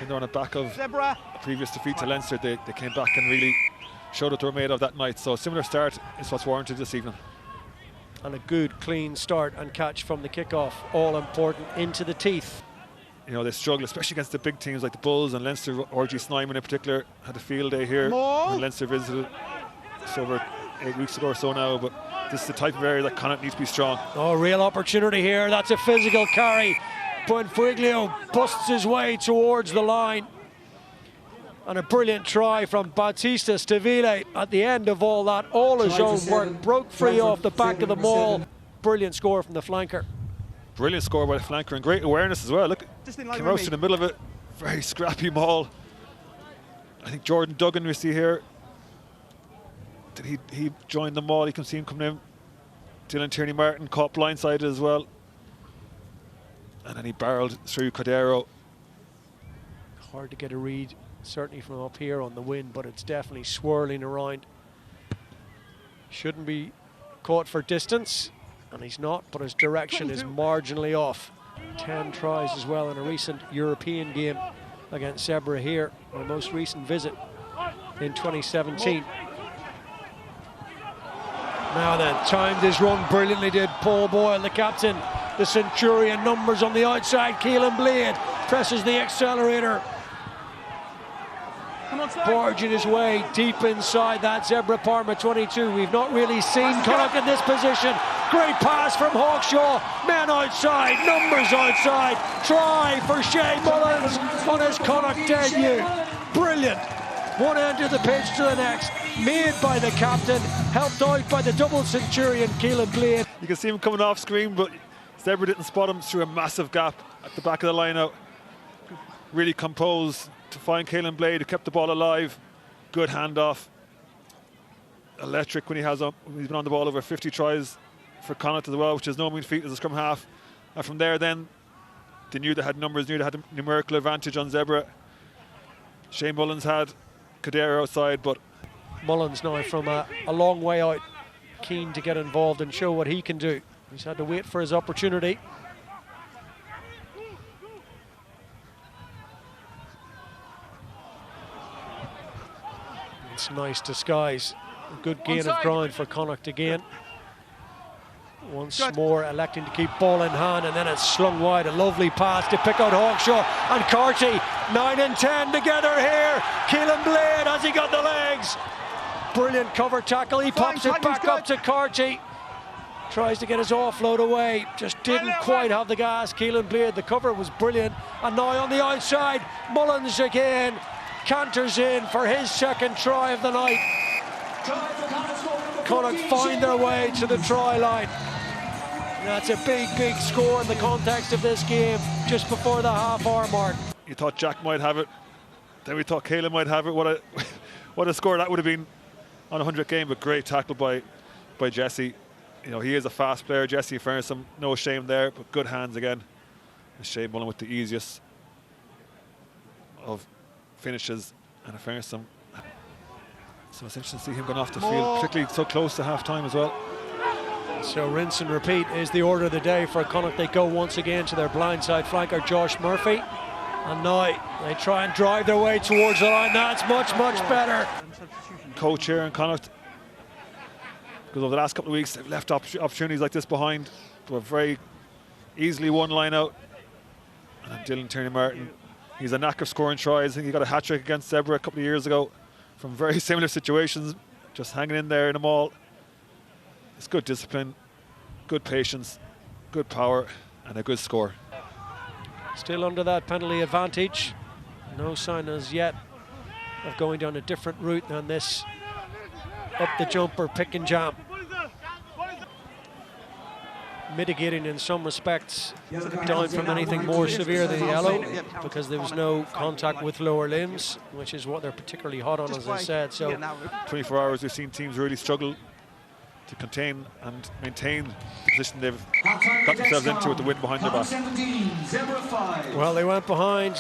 They're on the back of a previous defeat to Leinster. They came back and really showed what they were made of that night. So a similar start is what's warranted this evening. And a good, clean start and catch from the kickoff, all important, into the teeth. You know, they struggle, especially against the big teams like the Bulls and Leinster. RG Snyman in particular had a field day here when Leinster visited. It's over 8 weeks ago or so now, but this is the type of area that Connacht needs to be strong. Oh, real opportunity here. That's a physical carry. Buenfiglio busts his way towards the line. And a brilliant try from Battista Stabile at the end of all that. All his own work, broke free off the back of the maul. Brilliant score from the flanker. Brilliant score by the flanker and great awareness as well. Look, came out in the middle of it. Very scrappy maul. I think Jordan Duggan we see here. Did he joined the maul? You can see him coming in. Dylan Tierney-Martin caught blindsided as well. And then he barreled through Cordero. Hard to get a read, certainly from up here on the wind, but it's definitely swirling around. Shouldn't be caught for distance, and he's not, but his direction is marginally off. 10 tries as well in a recent European game against Zebre here, my most recent visit in 2017. Now then, timed his run brilliantly, did Paul Boyle, the captain. The Centurion numbers on the outside. Keelan Blade presses the accelerator. Barging his way deep inside that Zebre Parma 22. We've not really seen Connacht in this position. Great pass from Hawkshaw. Men outside, numbers outside. Try for Shea Mullins on his Connacht debut. Brilliant. One end of the pitch to the next. Made by the captain, helped out by the double Centurion, Keelan Blade. You can see him coming off screen, but Zebre didn't spot him through a massive gap at the back of the line out. Really composed to find Keelan Blade, who kept the ball alive. Good handoff. Electric when he's been on the ball over 50 tries for Connacht as well, which is no mean feat as a scrum half. And from there then, they knew they had numbers, knew they had a numerical advantage on Zebre. Shea Mullins had Cordero outside, but Mullins now from a long way out, keen to get involved and show what he can do. He's had to wait for his opportunity. It's nice disguise. A good gain of ground for Connacht again. Once more electing to keep ball in hand, and then it's slung wide. A lovely pass to pick out Hawkshaw and Carty. 9 and 10 together here. Keelan Blade, has he got the legs? Brilliant cover tackle. He pops it back up to Carty. Tries to get his offload away. Just didn't quite have the gas. Keelan Blade, the cover was brilliant. And now on the outside, Mullins again. Canters in for his second try of the night. Connacht find their way to the try line. That's a big score in the context of this game, just before the half-hour mark. You thought Jack might have it, then we thought Keelan might have it. What a score that would have been on a 100 game, but great tackle by Jesse. You know, he is a fast player, Jesse Ferguson, no shame there, but good hands again. And Shea Mullin with the easiest of finishes, and a Ferguson. So it's interesting to see him going off the field, particularly so close to half-time as well. So rinse and repeat is the order of the day for Connacht. They go once again to their blindside flanker, Josh Murphy. And now they try and drive their way towards the line. That's much better. Coach here in Connacht, because over the last couple of weeks they've left opportunities like this behind. They were very easily one line out. And Dylan Tierney-Martin, he's a knack of scoring tries. I think he got a hat-trick against Zebre a couple of years ago from very similar situations, just hanging in there in them all. It's good discipline, good patience, good power, and a good score. Still under that penalty advantage. No sign as yet of going down a different route than this up the jumper pick and jam. Mitigating in some respects down from anything more severe than the yellow, because there was no contact with lower limbs, which is what they're particularly hot on, as I said. So 24 hours we've seen teams really struggle to contain and maintain the position they've got themselves into with the wind behind their back. Well, they went behind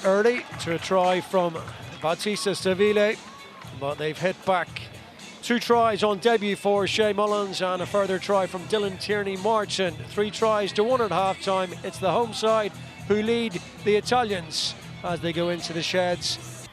early to a try from Battista Stabile, but they've hit back. 2 tries on debut for Shea Mullins and a further try from Dylan Tierney-Martin. 3 tries to 1 at half-time. It's the home side who lead the Italians as they go into the sheds.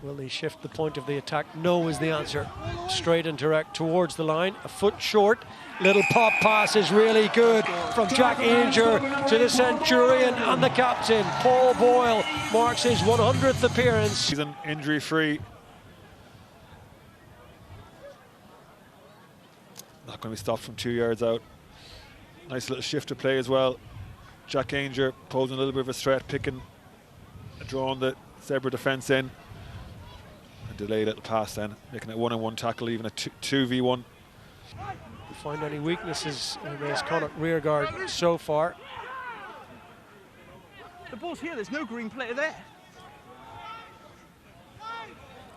Will they shift the point of the attack? No is the answer. Straight and direct towards the line. A foot short. Little pop pass is really good from Jack Ainger to the Centurion and the captain. Paul Boyle marks his 100th appearance. He's injury-free. Not going to be stopped from 2 yards out. Nice little shift to play as well. Jack Ainger posing a little bit of a threat, picking, drawing the Zebre defence in. A delayed little pass then, making it 1-on-1 tackle, even a 2v1. You find any weaknesses in this Connacht rear guard so far? The ball's here, there's no green player there.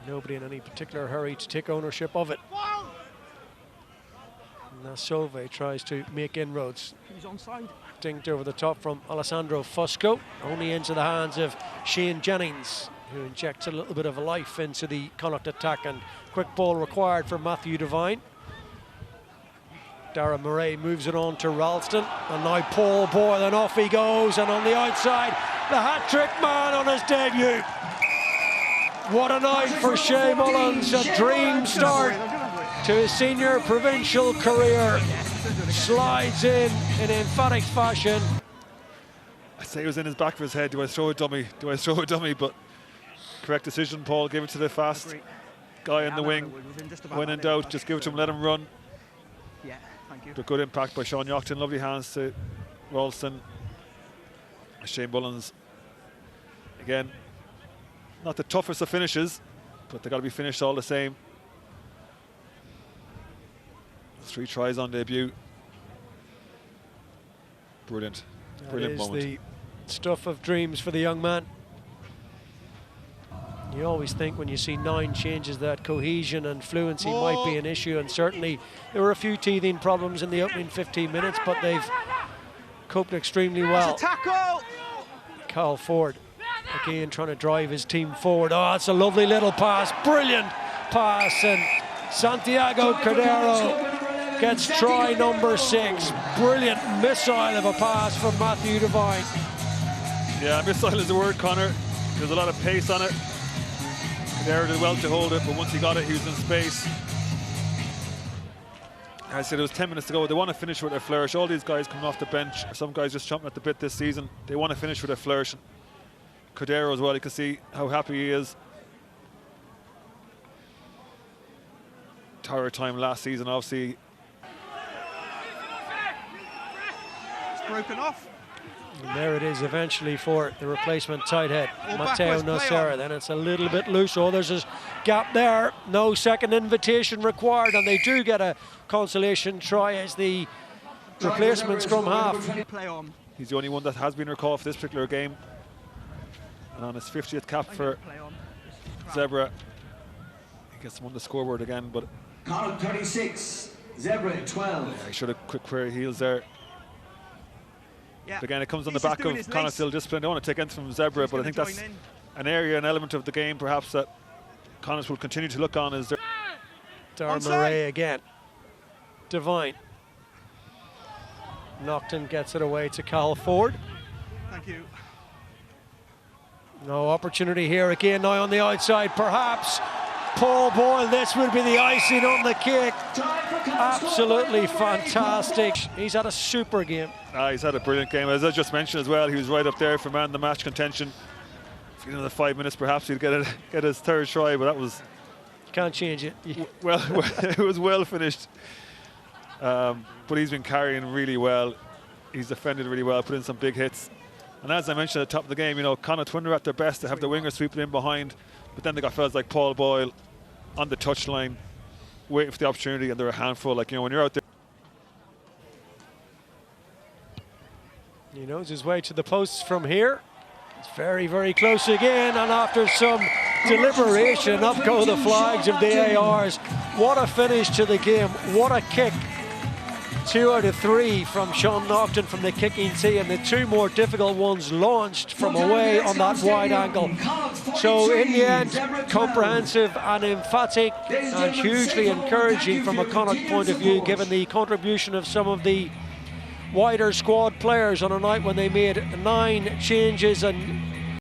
Nobody in any particular hurry to take ownership of it. Nasove tries to make inroads. He's onside. Dinked over the top from Alessandro Fusco, only into the hands of Shane Jennings, who injects a little bit of life into the Connacht attack, and quick ball required for Matthew Devine. Dara Murray moves it on to Ralston, and now Paul Boyle, and off he goes, and on the outside, the hat-trick man on his debut. What a night for Shea Mullins, a dream start to his senior provincial career. Slides in emphatic fashion. I'd say it was in his back of his head, do I throw a dummy? Do I throw a dummy? But correct decision, Paul. Give it to the fast guy in the wing. When in doubt, just give it to him, let him run. Yeah, thank you. But good impact by Sean Yockton. Lovely hands to Ralston. Shane Mullins. Again, not the toughest of finishes, but they got to be finished all the same. 3 tries on debut. Brilliant. Brilliant moment. The stuff of dreams for the young man. You always think when you see 9 changes that cohesion and fluency might be an issue, and certainly there were a few teething problems in the opening 15 minutes, but they've coped extremely well. Tackle! Carl Ford again trying to drive his team forward. Oh, it's a lovely little pass, brilliant pass, and Santiago Cordero gets try number 6. Brilliant missile of a pass from Matthew Devine. Yeah, missile is the word, Connor. There's a lot of pace on it. Cordero did well to hold it, but once he got it, he was in space. I said it was 10 minutes to go. They want to finish with a flourish. All these guys coming off the bench, some guys just chomping at the bit this season. They want to finish with a flourish. Cordero as well, you can see how happy he is. Tower time last season, obviously. Broken off. And there it is eventually for the replacement tight head, Matteo Nocera. Then it's a little bit loose. Oh, there's a gap there. No second invitation required, and they do get a consolation try as the replacement scrum half. He's the only one that has been recalled for this particular game. And on his 50th cap for Zebre. He gets him on the scoreboard again, but Connacht 36, Zebre 12. Yeah, he should have quick query heels there. Yeah. But again, it comes on the back of Connacht still discipline. They don't want to take anything from Zebre, but I think that's an area, an element of the game perhaps that Connacht will continue to look on. Is there Dar Murray again. Devine. Naughton gets it away to Cal Ford. Thank you. No opportunity here again, now on the outside, perhaps. Paul Boyle, this would be the icing on the cake. Absolutely fantastic. He's had a super game. He's had a brilliant game. As I just mentioned as well, he was right up there for man the match contention. For another 5 minutes, perhaps he'd get his 3rd try, but that was... Can't change it. Well, it was well finished. But he's been carrying really well. He's defended really well, put in some big hits. And as I mentioned at the top of the game, you know, Connacht, when they're at their best, they have the winger sweeping in behind, but then they got fellas like Paul Boyle on the touchline, waiting for the opportunity, and they're a handful. Like, you know, when you're out there. He knows his way to the posts from here. It's very, very close again, and after some deliberation, up go the flags of the ARs. What a finish to the game, what a kick. 2 out of 3 from Sean Naughton from the kicking tee, and the 2 more difficult ones launched from away on that wide angle. So in the end, comprehensive and emphatic and hugely encouraging from a Connacht point of view, given the contribution of some of the wider squad players on a night when they made 9 changes and